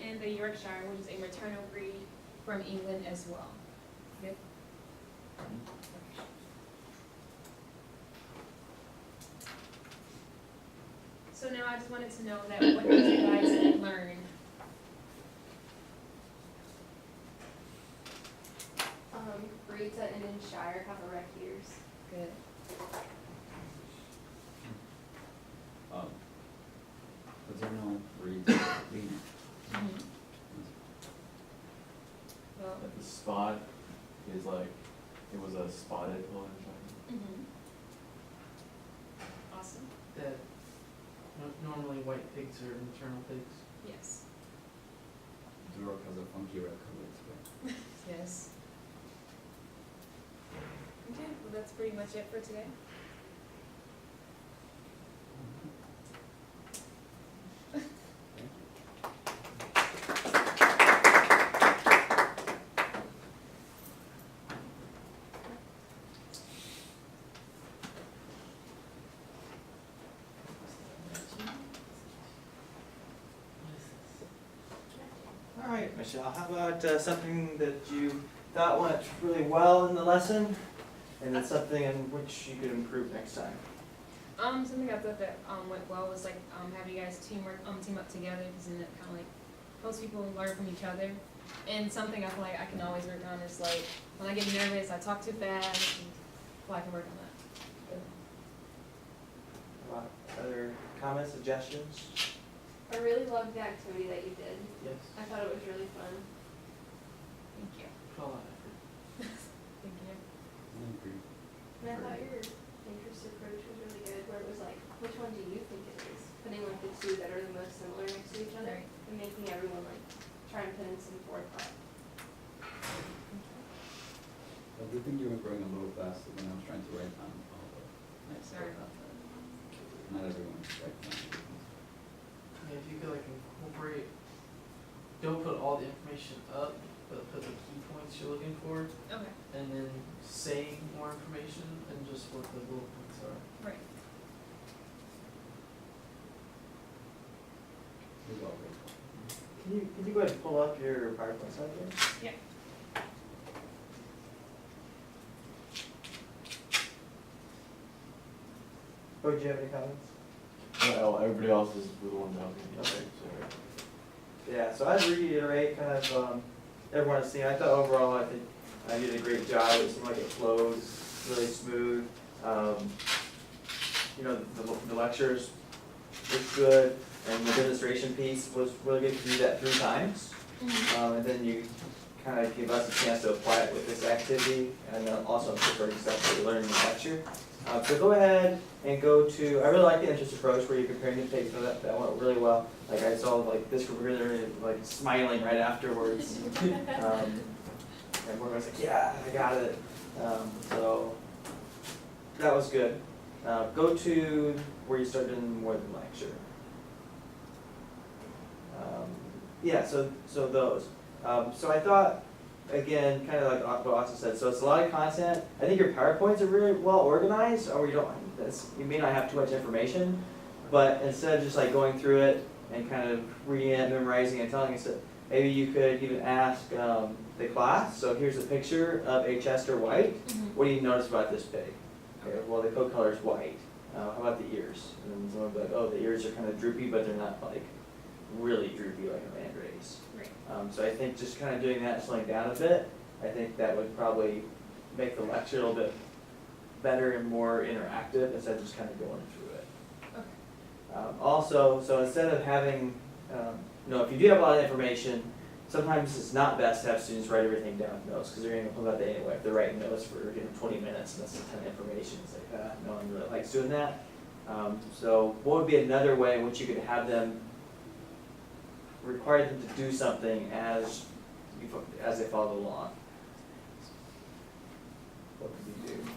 and the Yorkshire, which is a maternal breed from England as well. Good? So now I just wanted to know that what did you guys learn? Breeds that end in shire have erect ears. Good. Was there no breeds of lead? Well, That the spot is like, it was a spotted one or something. Awesome. That normally white pigs are maternal pigs. Yes. Duroc has a funky red color. Yes. Okay, well, that's pretty much it for today. All right, Michelle, how about something that you thought went really well in the lesson, and then something in which you could improve next time? Something I thought that went well was like have you guys team up together, because then it kind of like helps people learn from each other. And something I feel like I can always work on is like when I get nervous, I talk too fast. And, well, I can work on that. How about other comments, suggestions? I really loved the activity that you did. Yes. I thought it was really fun. Thank you. Put a lot of effort. Thank you. I agree. And I thought your interest approach was really good, where it was like, which one do you think it is? Putting like the two that are the most similar next to each other, Right. and making everyone like try and put in some forethought. I do think you were going a little faster when I was trying to write down all the next Sorry stuff. about that. Not everyone is right down. Yeah, if you could like incorporate, don't put all the information up, but put the key points you're looking for, Okay. and then say more information and just what the bullet points are. Right. You're welcome. Can you go ahead and pull up your PowerPoint slide here? Yeah. Oh, do you have any comments? Well, everybody else is the one down here. Okay. So, Yeah, so I'd reiterate kind of everyone has seen. I thought overall, I think I did a great job. It seemed like it flows really smooth. You know, the lectures was good, and the demonstration piece was really good to do that 3 times. And then you kind of give us a chance to apply it with this activity, and then also incorporating stuff that you learned in the lecture. So go ahead and go to, I really like the interest approach where you're comparing the takes, so that went really well. Like I saw like this group really like smiling right afterwards. And everyone was like, yeah, I got it. So that was good. Go to where you start doing more than lecture. Yeah, so those. So I thought, again, kind of like what Austin said, so it's a lot of content. I think your PowerPoints are really well organized, or you may not have too much information, but instead of just like going through it and kind of reading it, memorizing and telling us it, maybe you could even ask the class, so here's a picture of a Chester White. What do you notice about this pig? Okay, well, the coat color is white. How about the ears? And then someone would be like, oh, the ears are kind of droopy, but they're not like really droopy like a landrace. Right. So I think just kind of doing that, slowing down a bit, I think that would probably make the lecture a little bit better and more interactive instead of just kind of going through it. Okay. Also, so instead of having, if you do have a lot of information, sometimes it's not best to have students write everything down in notes because they're going to pull out that anyway. If they're writing notes for 20 minutes and that's a ton of information, it's like, no one really likes doing that. So what would be another way in which you could have them, require them to do something as they follow along? What could you do?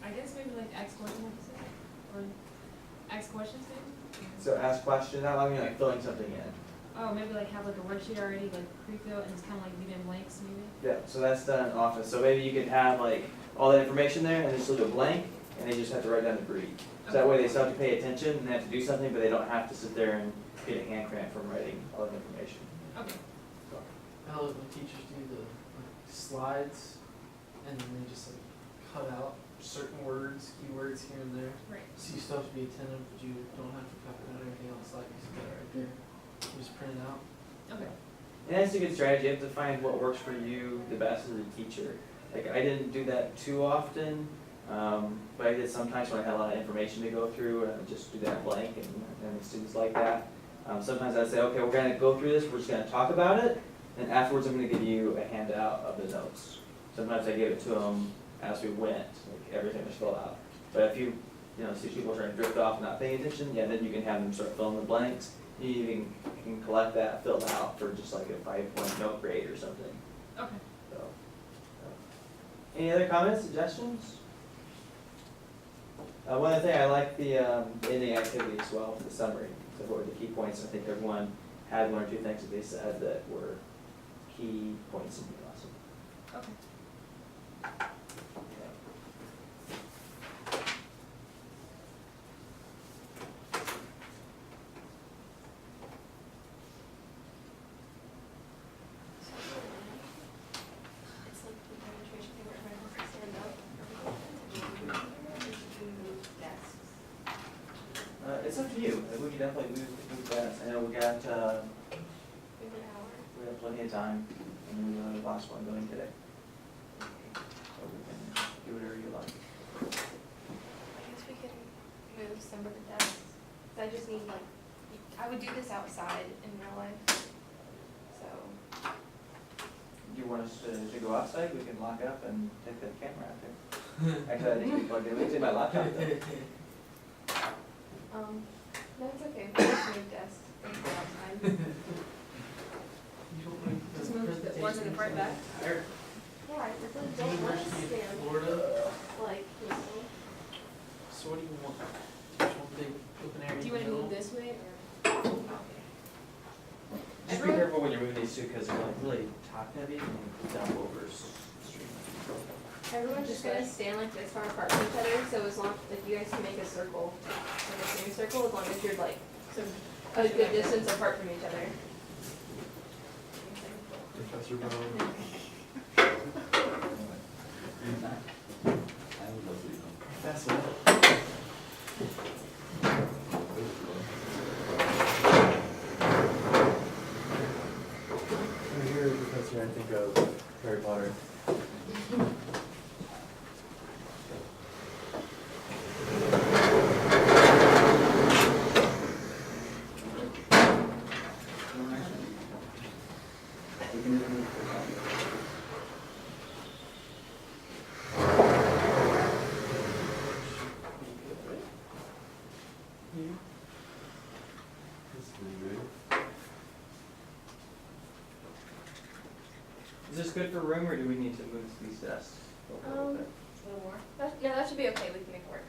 I guess maybe like ask questions, or ask questions maybe? So ask questions, not I mean like filling something in. Oh, maybe like have like a worksheet already, like pre-filled, and just kind of like leave in blanks maybe? Yeah, so that's done often. So maybe you could have like all that information there and just leave it blank, and they just have to write down the breed. So that way they still have to pay attention and they have to do something, but they don't have to sit there and get a hand cramp from writing all that information. Okay. I love when teachers do the like, slides, and then they just like cut out certain words, keywords here and there. Right. So you still have to be attentive, but you don't have to copy out everything else, like you got it right there. You just print it out. Okay. And that's a good strategy. You have to find what works for you the best as a teacher. Like, I didn't do that too often, but I did sometimes when I had a lot of information to go through, and I would just do that blank, and the students like that. Sometimes I'd say, okay, we're gonna go through this, we're just gonna talk about it, and afterwards I'm gonna give you a handout of the notes. Sometimes I gave it to them as we went, like everything was filled out. But if you see people trying to drift off and not paying attention, yeah, then you can have them start filling the blanks. You even can collect that filled out for just like a 5-point note grade or something. Okay. So, any other comments, suggestions? One other thing, I like the ending activity as well, the summary. So what were the key points? I think everyone had 1 or 2 things that they said that were key points in the lesson. Okay. It's like the demonstration thing where everyone has to stand up. Desks. It's up to you. We can definitely move that. I know we got We have an hour. we have plenty of time, and we have the last one going today. So we can do whatever you like. I guess we can move some of the desks. I just need like, I would do this outside in real life. So, Do you want us to go outside? We can lock up and take the camera out there. Actually, I think we plugged in. We can take my laptop though. no, it's okay. We just move desks. Let's go outside. You don't want to Just move the ones in the front back? Entire Yeah, I really don't want to University of stand Florida. like this. So what do you want? Just one big open area Do you in the wanna move middle? this way or? Just be careful when you're moving these two, because they're like really top heavy and dump over stream. Everyone's just gonna stand like this far apart from each other, so as long, like you guys can make a circle, like a semicircle, as long as you're like So. a good distance apart from each other. Professor Brown. I would love to know. Professor. When I hear professor, I think of Harry Potter. We can just move the Is this good for room, or do we need to move these desks? a little bit? A little more? No, that should be okay, we can make it work.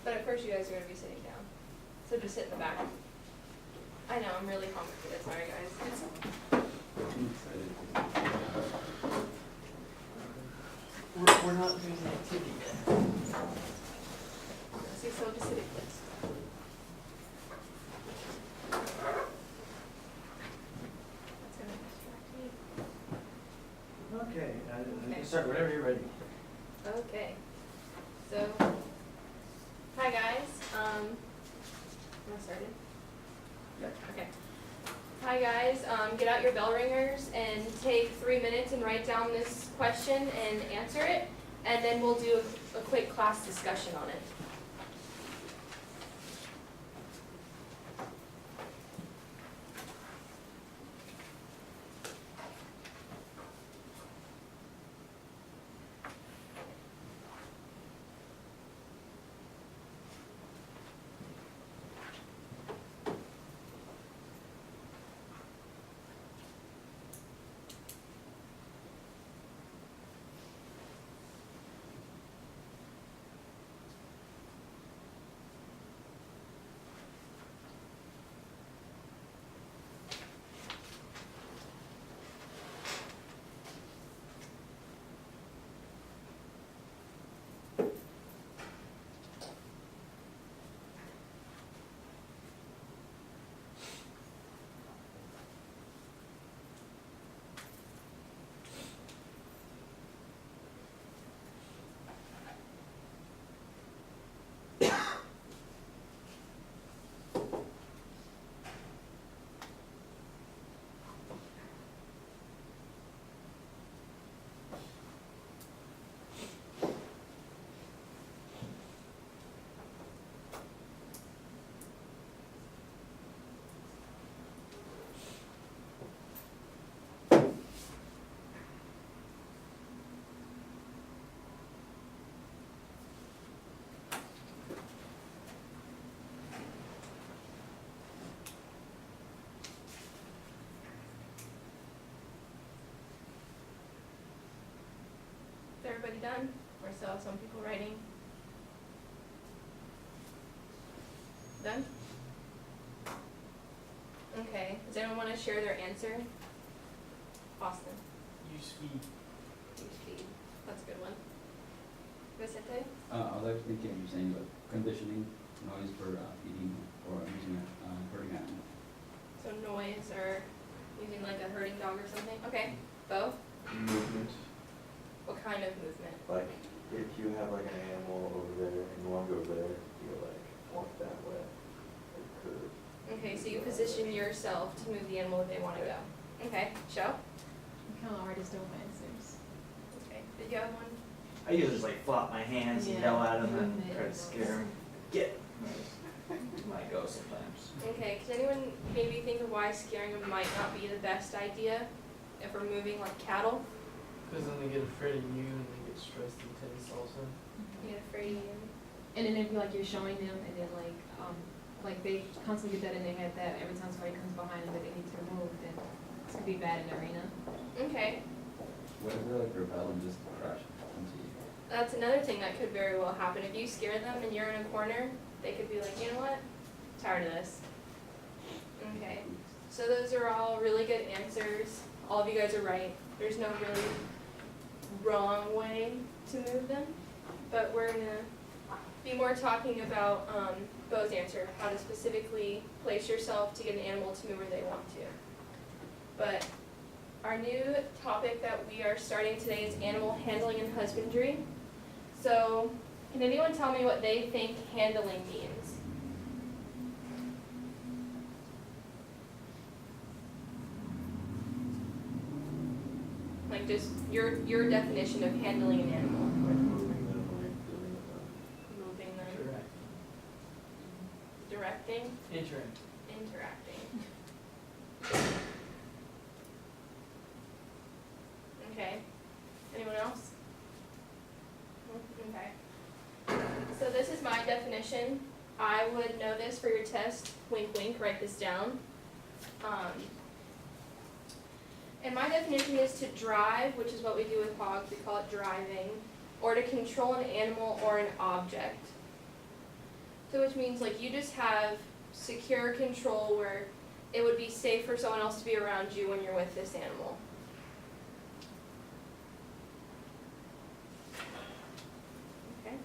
But at first you guys are gonna be sitting down, so just sit in the back. I know, I'm really complicated, sorry guys. I'm excited. We're not doing the activity yet. See, so just sit in place. That's gonna distract me. Okay, you Okay. can start whenever you're ready. Okay, so, hi guys, am I started? Yeah. Okay. Hi guys, get out your bell ringers and take 3 minutes and write down this question and answer it, and then we'll do a quick class discussion on it. everybody done? Or still have some people writing? Done? Okay, does anyone wanna share their answer? Austin, Use feed. use feed, that's a good one. Vicente? I was actually thinking you're saying like conditioning noise for feeding or using a herding animal. So noise or using like a herding dog or something, okay, Bo, Movement, what kind of movement? like if you have like an animal over there and you wanna go there, you like walk that way, it could. Okay, so you position yourself to move the animal that they wanna go. Okay, show, I'm kinda hard to still my answers. okay, did you have one? I usually just like flop my hands and Yeah. yell at them and try to scare them. Get. Might go sometimes. Okay, can anyone maybe think of why scaring them might not be the best idea if we're moving like cattle? Because then they get afraid of you and they get stressed and tense also. Get afraid of you. And then it'd be like you're showing them, and then like they constantly get that in their head that every time somebody comes behind them that they need to move, then it's gonna be bad in the arena. Okay, What if they like rebel and just crash into you? that's another thing that could very well happen. If you scare them and you're in a corner, they could be like, you know what, tired of this. Okay, so those are all really good answers. All of you guys are right. There's no really wrong way to move them, but we're gonna be more talking about Bo's answer, how to specifically place yourself to get an animal to move where they want to. But our new topic that we are starting today is animal handling and husbandry. So, can anyone tell me what they think handling means? Like just your definition of handling an animal, Like moving them, like dealing with them. moving them, Correct. directing, Interact. interacting. Okay, anyone else? Okay. So this is my definition. I would know this for your test, wink wink, write this down. And my definition is to drive, which is what we do with hogs, we call it driving, or to control an animal or an object. So which means like you just have secure control where it would be safe for someone else to be around you when you're with this animal. Okay.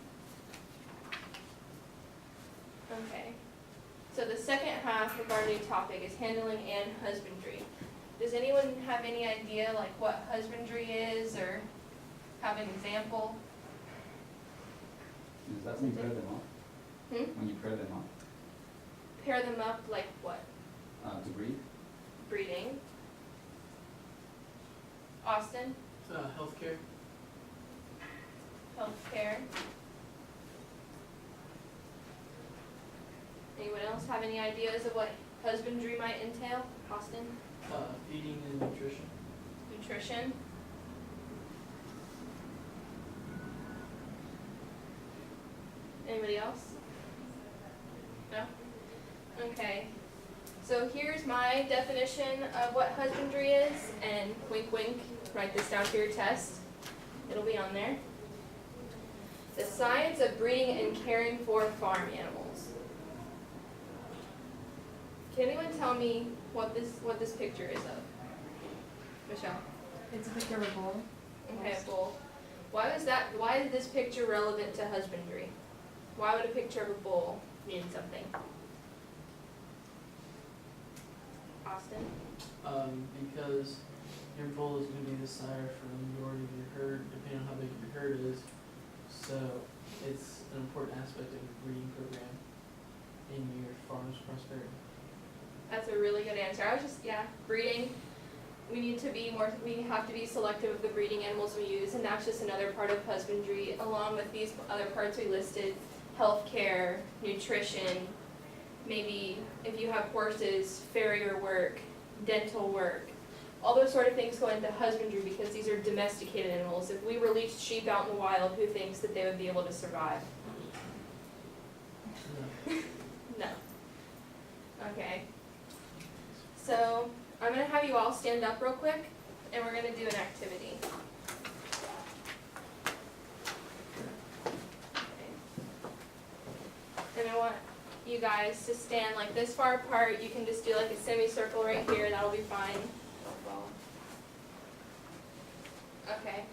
Okay. So the second half of our new topic is handling and husbandry. Does anyone have any idea like what husbandry is or have an example? Is that when you pair them up? Hmm? When you pair them up Pair them up like what? to breed? Breeding. Austin, Healthcare. healthcare. Anyone else have any ideas of what husbandry might entail? Austin, Feeding and nutrition. nutrition. Anybody else? No? Okay. So here's my definition of what husbandry is, and wink wink, write this down for your test. It'll be on there. The science of breeding and caring for farm animals. Can anyone tell me what this picture is of? Michelle? It's a picture of a bull. Okay, bull. Why is this picture relevant to husbandry? Why would a picture of a bull mean something? Austin? Because your bull is going to be the sire for the majority of your herd, depending on how big your herd is. So it's an important aspect of your breeding program in your farm's prosperity. That's a really good answer. Breeding. We have to be selective of the breeding animals we use, and that's just another part of husbandry, along with these other parts we listed, healthcare, nutrition, maybe if you have horses, farrier work, dental work. All those sort of things go into husbandry because these are domesticated animals. If we released sheep out in the wild, who thinks that they would be able to survive? No. No. Okay. So I'm gonna have you all stand up real quick, and we're gonna do an activity. I want you guys to stand like this far apart. You can just do like a semicircle right here, that'll be fine. Okay.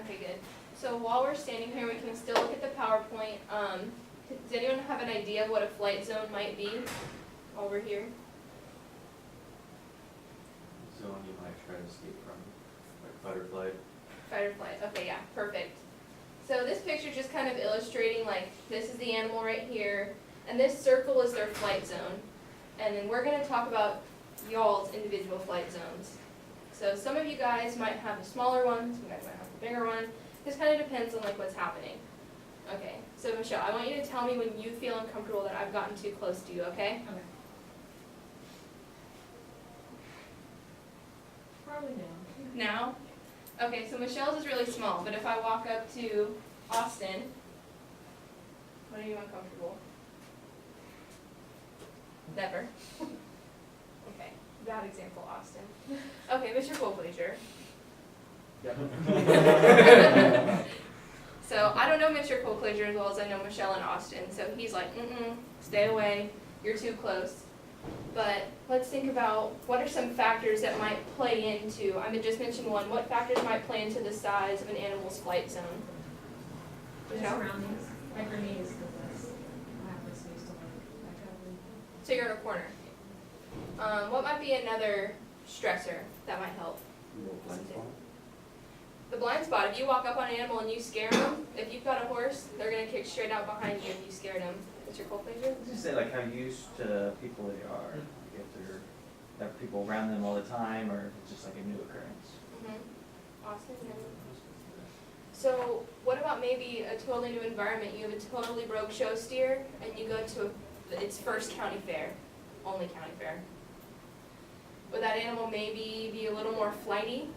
Okay, good. So while we're standing here, we can still look at the PowerPoint. Does anyone have an idea of what a flight zone might be while we're here? Zone you might try to escape from, like fight or flight. Fight or flight, okay, yeah, perfect. So this picture just kind of illustrating, like, this is the animal right here, and this circle is their flight zone. And then we're gonna talk about y'all's individual flight zones. So some of you guys might have a smaller one, some of you guys might have a bigger one. This kind of depends on like what's happening. Okay, so Michelle, I want you to tell me when you feel uncomfortable that I've gotten too close to you, okay? Okay. Probably now. Now? Okay, so Michelle's is really small, but if I walk up to Austin, when are you uncomfortable? Never. Okay, bad example, Austin. Okay, Mr. Colclaser. So I don't know Mr. Colclaser as well as I know Michelle and Austin, so he's like, stay away, you're too close. But let's think about what are some factors that might play into, I just mentioned one, what factors might play into the size of an animal's flight zone? The Michelle? surroundings, like for me, is the best. I have the space to like back up and. So you're in a corner. What might be another stressor that might help? The blind spot, if you walk up on an animal and you scare them, if you've got a horse, they're gonna kick straight out behind you if you scared them. What's your Colclaser? Just say like how used to people they are, if they're, have people around them all the time, or if it's just like a new occurrence. Austin, so what about maybe a totally new environment? You have a totally broke show steer and you go to its first county fair, only county fair. Would that animal maybe be a little more flighty?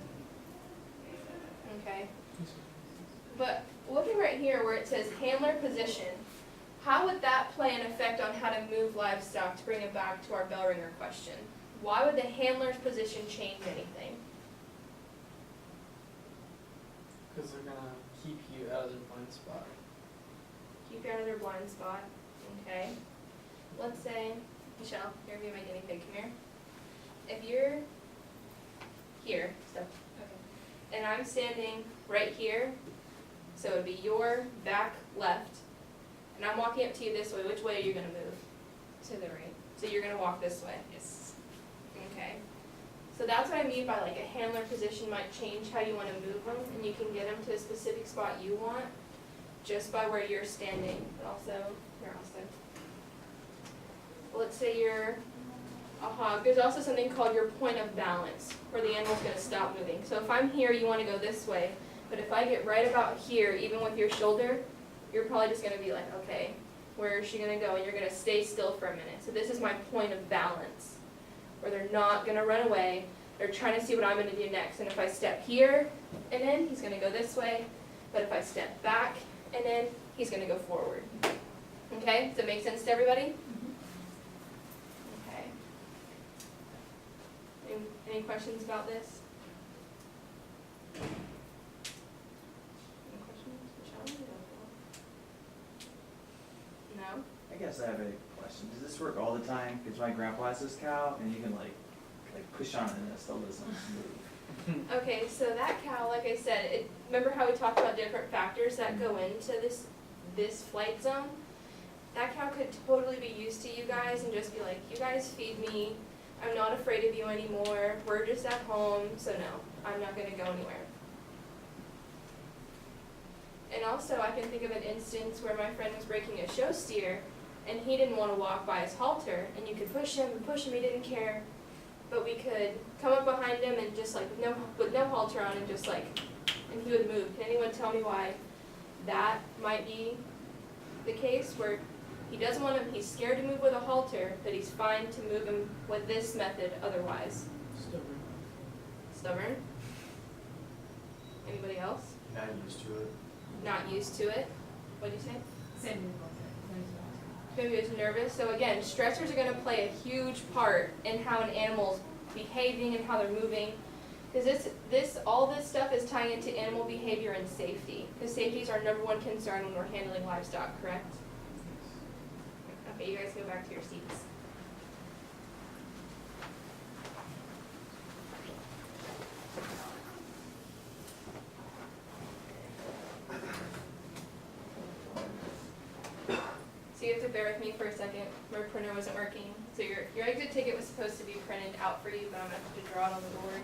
Okay. But looking right here where it says handler position, how would that play an effect on how to move livestock, to bring it back to our bell ringer question? Why would the handler's position change anything? Because they're gonna keep you out of their blind spot. Keep you out of their blind spot, okay? Let's say, Michelle, you're gonna be my guinea pig, come here. If you're here, so, okay, and I'm standing right here, so it'd be your back left, and I'm walking up to you this way, which way are you gonna move? To the right. So you're gonna walk this way? Yes. Okay. So that's what I mean by like a handler position might change how you wanna move them, and you can get them to a specific spot you want, just by where you're standing, but also, here, Austin. Let's say you're a hog, there's also something called your point of balance, where the animal's gonna stop moving. So if I'm here, you wanna go this way, but if I get right about here, even with your shoulder, you're probably just gonna be like, okay, where is she gonna go? And you're gonna stay still for a minute. So this is my point of balance, where they're not gonna run away, they're trying to see what I'm gonna do next. And if I step here and in, he's gonna go this way, but if I step back and in, he's gonna go forward. Okay, does that make sense to everybody? Okay. Any questions about this? Any questions, Michelle? No? I guess I have a question. Does this work all the time? Because my grandpa has this cow, and you can like push on it and it still doesn't move. Okay, so that cow, like I said, remember how we talked about different factors that go into this flight zone? That cow could totally be used to you guys and just be like, you guys feed me, I'm not afraid of you anymore, we're just at home, so no, I'm not gonna go anywhere. And also, I can think of an instance where my friend was breaking a show steer, and he didn't want to walk by his halter, and you could push him, he didn't care, but we could come up behind him and just like, with no halter on, and just like, and he would move. Can anyone tell me why that might be the case, where he doesn't want him, he's scared to move with a halter, but he's fine to move him with this method otherwise? Stubborn. Stubborn? Anybody else? Not used to it. Not used to it? What'd you say? Same with Maybe it's nervous. So again, stressors are going to play a huge part in how an animal's behaving and how they're moving. Because all this stuff is tying into animal behavior and safety. Because safety is our #1 concern when we're handling livestock, correct? Okay, you guys go back to your seats. So you have to bear with me for a second. My printer wasn't working. So your exit ticket was supposed to be printed out for you, but I'm gonna have to draw it on the board.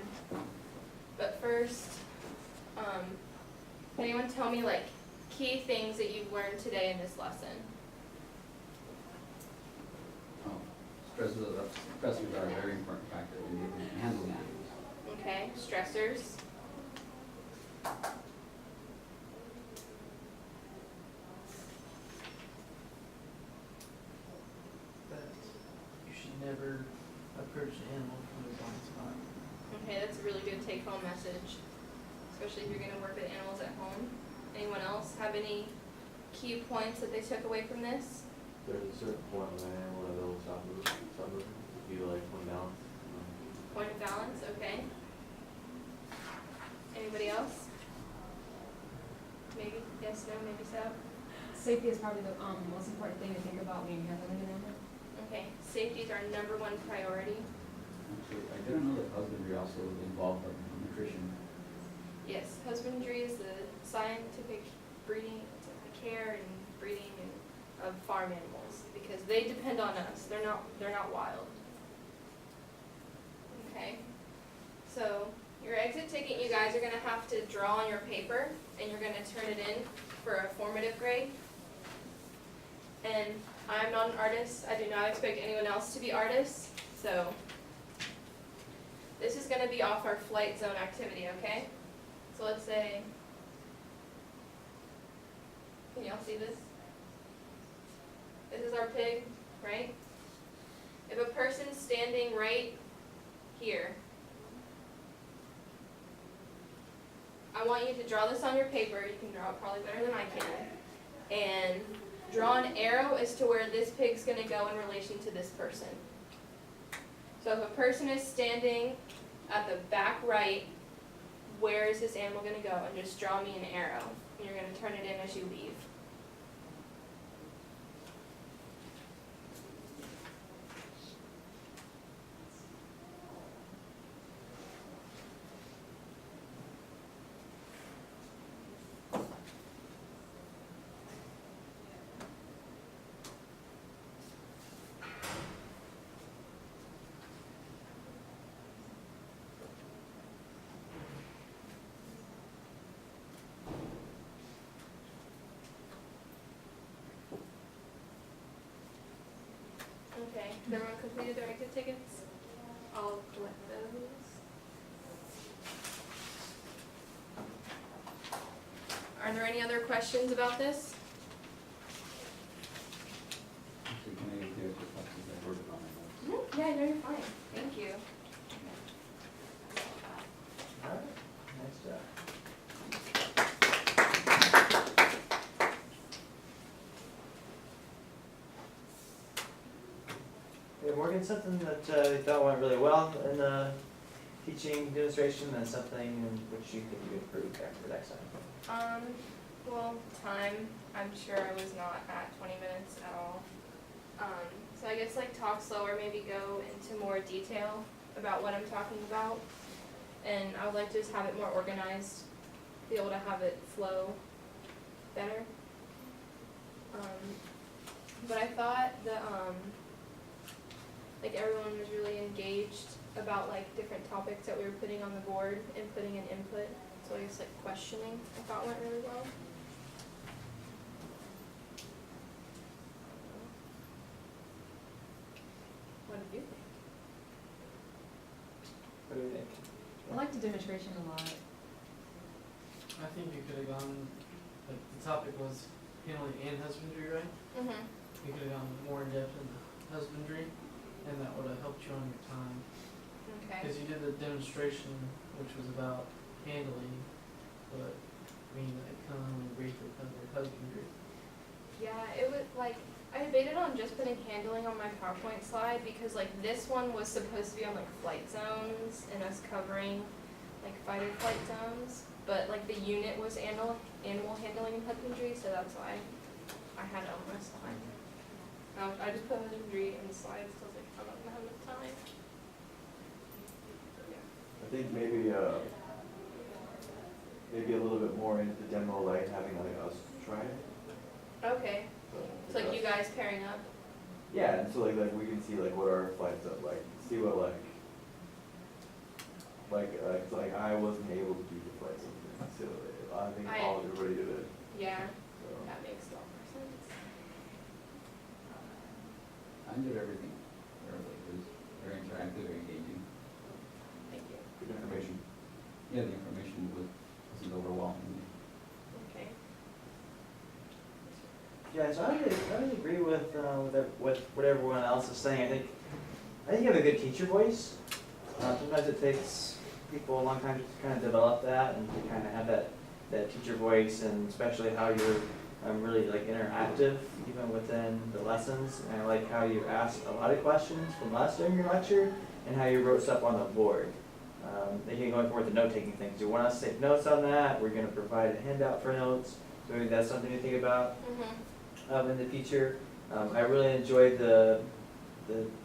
But first, can anyone tell me like key things that you've learned today in this lesson? Stressors are a very important factor in handling animals. Okay, stressors. That you should never approach an animal from a blind spot. Okay, that's a really good take-home message, especially if you're gonna work with animals at home. Anyone else have any key points that they took away from this? There's a certain point of an animal that will stop moving, if you like one balance. Point of balance, okay. Anybody else? Maybe, yes, no, maybe so. Safety is probably the most important thing to think about when you're handling an animal. Okay, safety is our #1 priority. Actually, I didn't know that husbandry also involved nutrition. Yes, husbandry is the scientific breeding, care and breeding of farm animals, because they depend on us, they're not wild. Okay, so your exit ticket, you guys are gonna have to draw on your paper, and you're gonna turn it in for a formative grade. And I'm not an artist, I do not expect anyone else to be artists, so this is gonna be off our flight zone activity, okay? So let's say, can y'all see this? This is our pig, right? If a person's standing right here, I want you to draw this on your paper, you can draw it probably better than I can, and draw an arrow as to where this pig's gonna go in relation to this person. So if a person is standing at the back right, where is this animal gonna go? And just draw me an arrow, and you're gonna turn it in as you leave. Okay, has everyone completed their exit tickets? I'll collect those. Are there any other questions about this? Actually, can I do it for questions that were on my notes? Yeah, no, you're fine. Thank you. Alright, nice job. Yeah, Morgan, something that you thought went really well in the teaching demonstration, and something in which you think you improved after next time? Well, time, I'm sure I was not at 20 minutes at all. So I guess like talk slower, maybe go into more detail about what I'm talking about. And I would like to just have it more organized, be able to have it flow better. But I thought that, like everyone was really engaged about like different topics that we were putting on the board and putting in input. So I guess like questioning, I thought went really well. What did you think? What do you think? I liked the demonstration a lot. I think you could have gone, like, the topic was handling and husbandry, right? Mm-hmm. You could have gone more in depth in the husbandry, and that would have helped you on your time. Okay. Because you did the demonstration, which was about handling, but, I mean, it come and briefly covered husbandry. Yeah, it was like, I debated on just putting handling on my PowerPoint slide because like this one was supposed to be on like flight zones and us covering like fight or flight zones. But like the unit was animal handling and husbandry, so that's why I had it on my slide. I just put husbandry in the slides, cause like, I don't have enough time. I think maybe maybe a little bit more into the demo, like having like us try it. Okay, so like you guys pairing up? Yeah, and so like we can see like what our flights look like, see what it's like I wasn't able to do the flight something, so I think everybody did it, Yeah, so. that makes a lot more sense. I enjoyed everything. It was very interactive, very engaging. Thank you. Good information. Yeah, the information wasn't overwhelming. Okay. Yeah, so I would agree with what everyone else is saying. I think you have a good teacher voice. Sometimes it takes people a long time to kind of develop that and to kind of have that teacher voice, and especially how you're really like interactive even within the lessons. And I like how you asked a lot of questions from us during your lecture and how you wrote stuff on the board. Thinking going forward, the note-taking things. Do you want us to take notes on that? We're going to provide a handout for notes. So maybe that's something to think about in the future. I really enjoyed the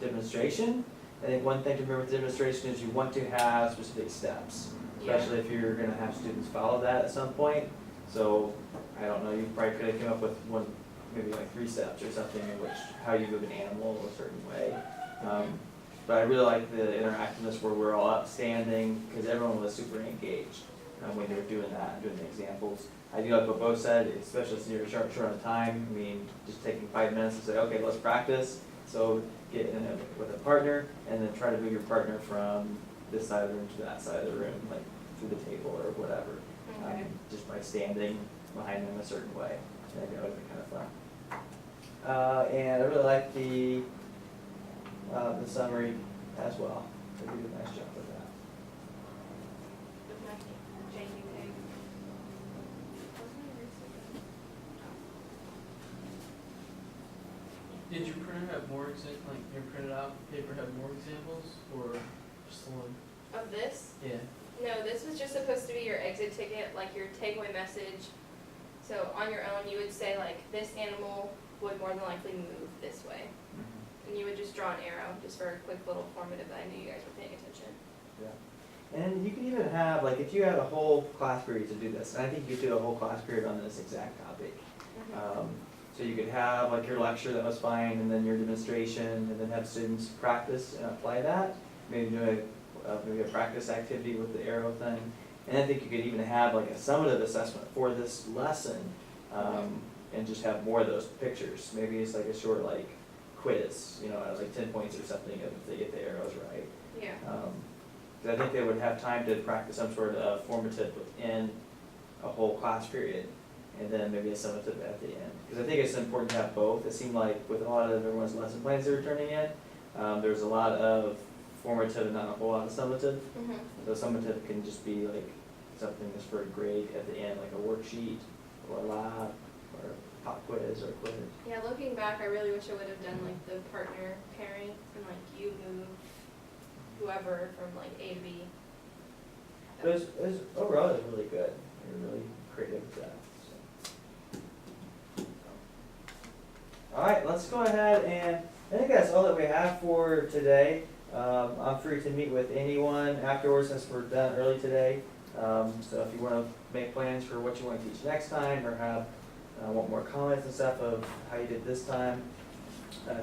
demonstration. I think one thing to remember with the demonstration is you want to have specific steps, especially if you're going to have students follow that at some point. So I don't know, you probably could have come up with maybe like 3 steps or something in which how you move an animal a certain way. But I really like the interactiveness where we're all upstanding because everyone was super engaged when they were doing that and doing the examples. I do like what Bo said, especially since you're short on time. I mean, just taking 5 minutes to say, okay, let's practice. So get in with a partner and then try to move your partner from this side of the room to that side of the room, like through the table or whatever. Okay. Just by standing behind them a certain way. I think that would be kind of fun. And I really like the summary as well. They did a nice job with that. Did your printer have more like your printed out paper have more examples, or just the one? Of this? Yeah. No, this was just supposed to be your exit ticket, like your takeaway message. So on your own, you would say like, this animal would more than likely move this way. And you would just draw an arrow, just for a quick little formative that I knew you guys were paying attention. Yeah. And you can even have, like, if you had a whole class period to do this, and I think you could do a whole class period on this exact topic. So you could have like your lecture, that was fine, and then your demonstration, and then have students practice and apply that. Maybe do maybe a practice activity with the arrow thing. And I think you could even have like a summative assessment for this lesson, and just have more of those pictures. Maybe it's like a short like quiz, like 10 points or something if they get the arrows right. Yeah. 'Cause I think they would have time to practice some sort of formative within a whole class period, and then maybe a summative at the end. Because I think it's important to have both. It seemed like with a lot of everyone's lesson plans they were turning in, there's a lot of formative and not a whole lot of summative. So summative can just be like something that's for a grade at the end, like a worksheet or a lab or a pop quiz or a quiz. Yeah, looking back, I really wish I would have done like the partner pairing and like you move whoever from like A to B. But it was overall it was really good. They were really creative with that. So. All right, let's go ahead and I think that's all that we have for today. I'm free to meet with anyone afterwards since we're done early today. So if you want to make plans for what you want to teach next time or have want more comments and stuff of how you did this time,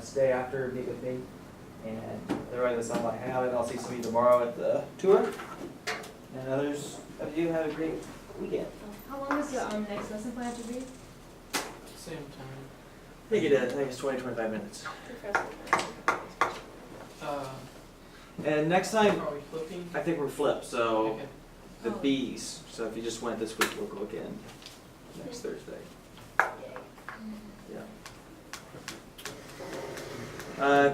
stay after, meet with me. And otherwise, that's all I have, and I'll see some of you tomorrow at the tour. And others of you have a great weekend. How long does the next lesson plan have to be? Same time. I think it is. I think it's 20-25 minutes. And next time, Are we flipping? I think we're flipped, so Okay. the Oh. B's. So if you just went this week, we'll go again next Thursday.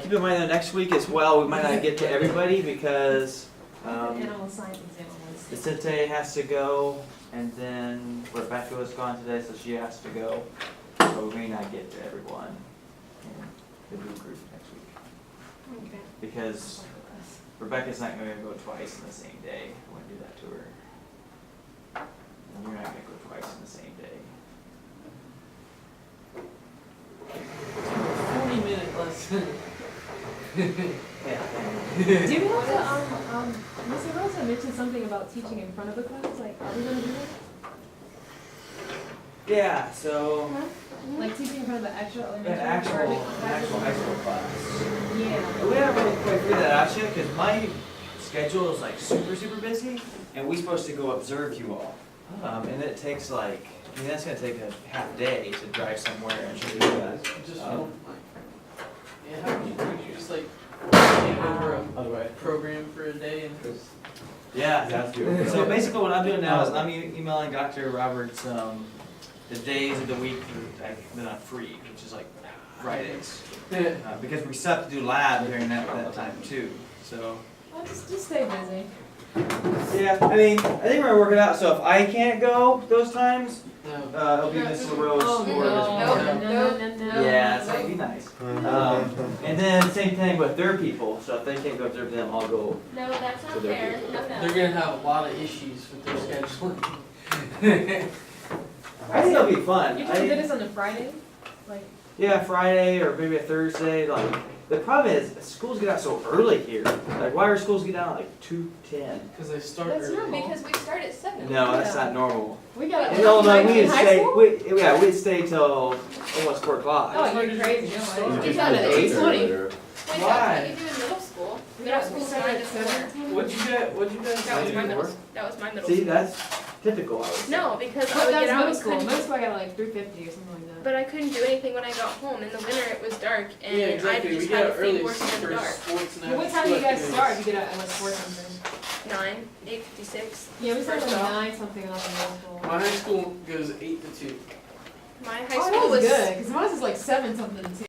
Keep in mind that next week as well, we might not get to everybody because Animal science exam on Wednesday. Vicente has to go, and then Rebecca was gone today, so she has to go. So we may not get to everyone in the new group next week. Okay. Because Rebecca's not going to go twice in the same day. I want to do that to her. And you're not going to go twice in the same day. 40-minute Yeah. Do we have to, Mr. Rosa mentioned something about teaching in front of a class, like, are we gonna do that? Yeah, so, Like teaching in front of the actual elementary? an actual or- high school class. Yeah. We haven't really quite figured that out yet, because my schedule is like super busy, and we're supposed to go observe you all. And it takes like, I mean, that's gonna take a half day to drive somewhere and do that. Just Um, one, yeah, how would you just like, hand over a Other way. program for a day and just. Yeah, That's good. so basically what I'm doing now is I'm emailing Dr. Roberts, the days of the week that I'm free, which is like Fridays. Because we still have to do lab during that time too, so. Well, just stay busy. Yeah, I mean, I think we're gonna work it out, so if I can't go those times, No. it'll be Miss LaRose Oh, or Miss no. Yeah, so it'd be nice. And then same thing with their people, so if they can't go observe them, I'll go. No, that's So not they're fair. good. No, They're no. gonna have a lot of issues with their scheduling. I think it'll be fun. You're trying to do this on a Friday? Like, Yeah, Friday or maybe a Thursday, like, the problem is, schools get out so early here. Like, why are schools get out at like 2:10? Cause they start That's early. normal. Because we start at 7. No, that's Yeah. not normal. we got. No, like, we'd in high stay, school? we'd stay till almost 4 o'clock. Oh, you're crazy. You No, start I at didn't. At 8:20. Wait, Why? that's what you do in middle school. We Middle got school's started 9 at to 4. 7. What'd you guys That was do? my middle, that was my middle See, school. that's typical, I would say. No, because I But would that get was out middle and school. couldn't, Middle school I got like 3:50 or something like that. but I couldn't do anything when I got home. In the winter it was dark and Yeah, I exactly, we just get had out to early think working in the for dark. sports and Well, what time do you guys activities. start? You get out at like 4 something. 8:56. Yeah, we started First like off. 9 something off in middle school. My high school goes 8 to 2. My high Oh, school that was was good, because mine was like 7 something to 2.